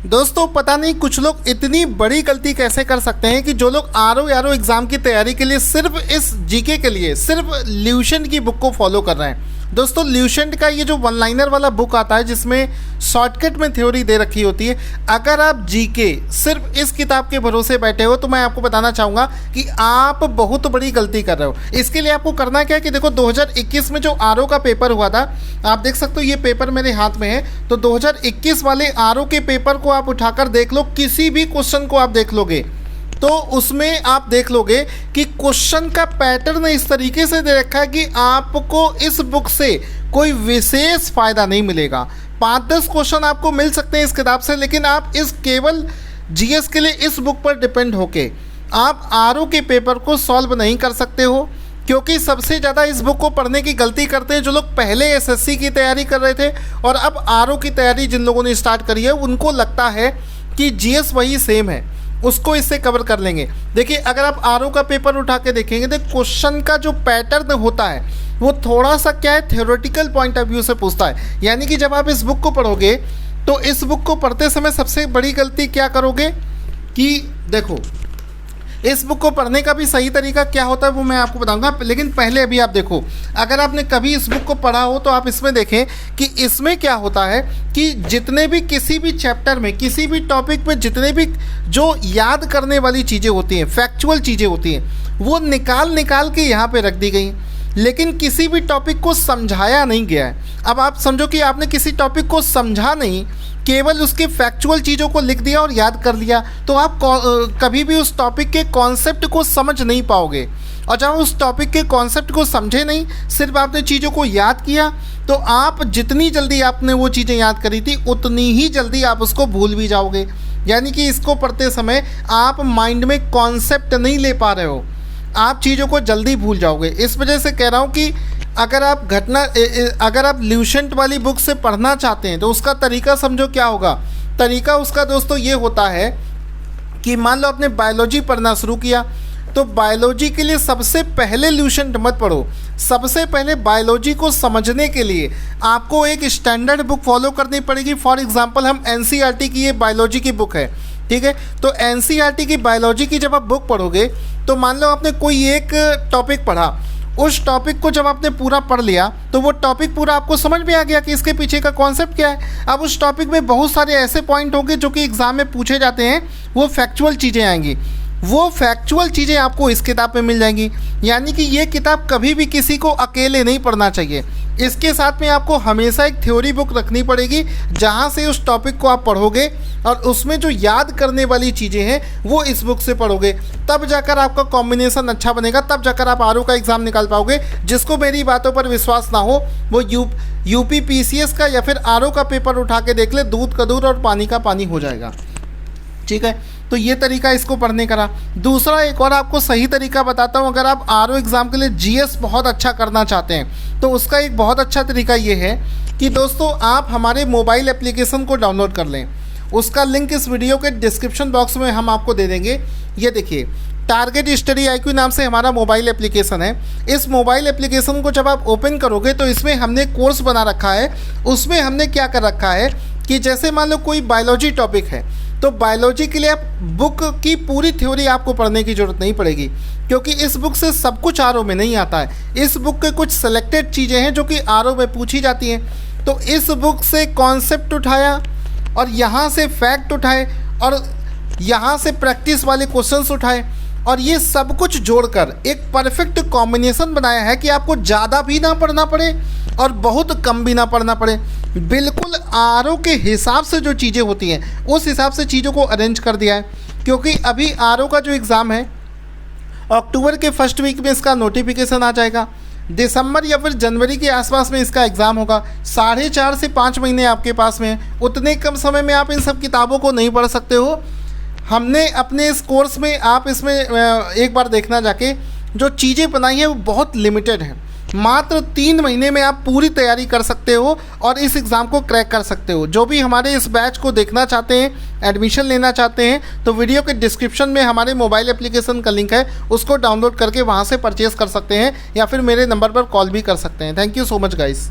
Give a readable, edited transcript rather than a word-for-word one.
दोस्तों पता नहीं कुछ लोग इतनी बड़ी गलती कैसे कर सकते हैं कि जो लोग आरओ एग्ज़ाम की तैयारी के लिए सिर्फ इस जीके के लिए सिर्फ ल्यूसेंट की बुक को फॉलो कर रहे हैं। दोस्तों ल्यूसेंट का ये जो वन लाइनर वाला बुक आता है जिसमें शॉर्टकट में थ्योरी दे रखी होती है, अगर आप जीके सिर्फ इस किताब के भरोसे बैठे हो तो मैं आपको बताना चाहूँगा कि आप बहुत बड़ी गलती कर रहे हो। इसके लिए आपको करना क्या है कि देखो 2021 में जो आरओ का पेपर हुआ था, आप देख सकते हो ये पेपर मेरे हाथ में है, तो 2021 वाले आरओ के पेपर को आप उठाकर देख लो, किसी भी क्वेश्चन को आप देख लोगे तो उसमें आप देख लोगे कि क्वेश्चन का पैटर्न इस तरीके से दे रखा है कि आपको इस बुक से कोई विशेष फ़ायदा नहीं मिलेगा। 5-10 क्वेश्चन आपको मिल सकते हैं इस किताब से, लेकिन आप इस केवल जीएस के लिए इस बुक पर डिपेंड होके आप आरओ के पेपर को सॉल्व नहीं कर सकते हो, क्योंकि सबसे ज़्यादा इस बुक को पढ़ने की गलती करते हैं जो लोग पहले एसएससी की तैयारी कर रहे थे और अब आरओ की तैयारी जिन लोगों ने स्टार्ट करी है उनको लगता है कि जीएस वही सेम है, उसको इससे कवर कर लेंगे। देखिए अगर आप आरओ का पेपर उठा के देखेंगे तो क्वेश्चन का जो पैटर्न होता है वो थोड़ा सा क्या है, थ्योरेटिकल पॉइंट ऑफ व्यू से पूछता है। यानी कि जब आप इस बुक को पढ़ोगे तो इस बुक को पढ़ते समय सबसे बड़ी गलती क्या करोगे कि देखो इस बुक को पढ़ने का भी सही तरीका क्या होता है वो मैं आपको बताऊंगा, लेकिन पहले अभी आप देखो, अगर आपने कभी इस बुक को पढ़ा हो तो आप इसमें देखें कि इसमें क्या होता है कि जितने भी किसी भी चैप्टर में किसी भी टॉपिक में जितने भी जो याद करने वाली चीज़ें होती हैं, फैक्चुअल चीज़ें होती हैं, वो निकाल के यहाँ पे रख दी गई, लेकिन किसी भी टॉपिक को समझाया नहीं गया है। अब आप समझो कि आपने किसी टॉपिक को समझा नहीं, केवल उसके फैक्चुअल चीज़ों को लिख दिया और याद कर लिया, तो आप कभी भी उस टॉपिक के कॉन्सेप्ट को समझ नहीं पाओगे। और जब उस टॉपिक के कॉन्सेप्ट को समझे नहीं, सिर्फ आपने चीज़ों को याद किया, तो आप जितनी जल्दी आपने वो चीज़ें याद करी थी उतनी ही जल्दी आप उसको भूल भी जाओगे। यानी कि इसको पढ़ते समय आप माइंड में कॉन्सेप्ट नहीं ले पा रहे हो, आप चीज़ों को जल्दी भूल जाओगे। इस वजह से कह रहा हूँ कि अगर आप ल्यूसेंट वाली बुक से पढ़ना चाहते हैं तो उसका तरीका समझो क्या होगा। तरीका उसका दोस्तों ये होता है कि मान लो आपने बायोलॉजी पढ़ना शुरू किया, तो बायोलॉजी के लिए सबसे पहले ल्यूसेंट मत पढ़ो। सबसे पहले बायोलॉजी को समझने के लिए आपको एक स्टैंडर्ड बुक फॉलो करनी पड़ेगी। फॉर एग्जांपल हम एनसीईआरटी की ये बायोलॉजी की बुक है, ठीक है, तो एनसीईआरटी की बायोलॉजी की जब आप बुक पढ़ोगे तो मान लो आपने कोई एक टॉपिक पढ़ा, उस टॉपिक को जब आपने पूरा पढ़ लिया तो वो टॉपिक पूरा आपको समझ में आ गया कि इसके पीछे का कॉन्सेप्ट क्या है। अब उस टॉपिक में बहुत सारे ऐसे पॉइंट होंगे जो कि एग्ज़ाम में पूछे जाते हैं, वो फैक्चुअल चीज़ें आएंगी, वो फैक्चुअल चीज़ें आपको इस किताब में मिल जाएंगी। यानी कि ये किताब कभी भी किसी को अकेले नहीं पढ़ना चाहिए, इसके साथ में आपको हमेशा एक थ्योरी बुक रखनी पड़ेगी जहाँ से उस टॉपिक को आप पढ़ोगे और उसमें जो याद करने वाली चीज़ें हैं वो इस बुक से पढ़ोगे, तब जाकर आपका कॉम्बिनेशन अच्छा बनेगा, तब जाकर आप आरओ का एग्ज़ाम निकाल पाओगे। जिसको मेरी बातों पर विश्वास ना हो वो यूपी पीसीएस का या फिर आरओ का पेपर उठा के देख ले, दूध का दूध और पानी का पानी हो जाएगा, ठीक है। तो ये तरीका इसको पढ़ने का रहा। दूसरा एक और आपको सही तरीका बताता हूँ, अगर आप आरओ एग्ज़ाम के लिए जीएस बहुत अच्छा करना चाहते हैं तो उसका एक बहुत अच्छा तरीका ये है कि दोस्तों आप हमारे मोबाइल एप्लीकेशन को डाउनलोड कर लें। उसका लिंक इस वीडियो के डिस्क्रिप्शन बॉक्स में हम आपको दे देंगे। ये देखिए, टारगेट स्टडी IQ नाम से हमारा मोबाइल एप्लीकेशन है। इस मोबाइल एप्लीकेशन को जब आप ओपन करोगे तो इसमें हमने कोर्स बना रखा है। उसमें हमने क्या कर रखा है कि जैसे मान लो कोई बायोलॉजी टॉपिक है तो बायोलॉजी के लिए आप बुक की पूरी थ्योरी आपको पढ़ने की ज़रूरत नहीं पड़ेगी, क्योंकि इस बुक से सब कुछ आरओ में नहीं आता है। इस बुक के कुछ सेलेक्टेड चीज़ें हैं जो कि आरओ में पूछी जाती हैं। तो इस बुक से कॉन्सेप्ट उठाया और यहाँ से फैक्ट उठाए और यहाँ से प्रैक्टिस वाले क्वेश्चंस उठाए और ये सब कुछ जोड़कर एक परफेक्ट कॉम्बिनेशन बनाया है कि आपको ज़्यादा भी ना पढ़ना पड़े और बहुत कम भी ना पढ़ना पड़े। बिल्कुल आरओ के हिसाब से जो चीज़ें होती हैं उस हिसाब से चीज़ों को अरेंज कर दिया है। क्योंकि अभी आरओ का जो एग्ज़ाम है अक्टूबर के फर्स्ट वीक में इसका नोटिफिकेशन आ जाएगा, दिसंबर या फिर जनवरी के आसपास में इसका एग्ज़ाम होगा। 4.5 से 5 महीने आपके पास में हैं। उतने कम समय में आप इन सब किताबों को नहीं पढ़ सकते हो। हमने अपने इस कोर्स में, आप इसमें एक बार देखना जाके, जो चीज़ें बनाई हैं वो बहुत लिमिटेड हैं। मात्र 3 महीने में आप पूरी तैयारी कर सकते हो और इस एग्ज़ाम को क्रैक कर सकते हो। जो भी हमारे इस बैच को देखना चाहते हैं, एडमिशन लेना चाहते हैं, तो वीडियो के डिस्क्रिप्शन में हमारे मोबाइल एप्लीकेशन का लिंक है, उसको डाउनलोड करके वहाँ से परचेज़ कर सकते हैं या फिर मेरे नंबर पर कॉल भी कर सकते हैं। Thank you so much guys.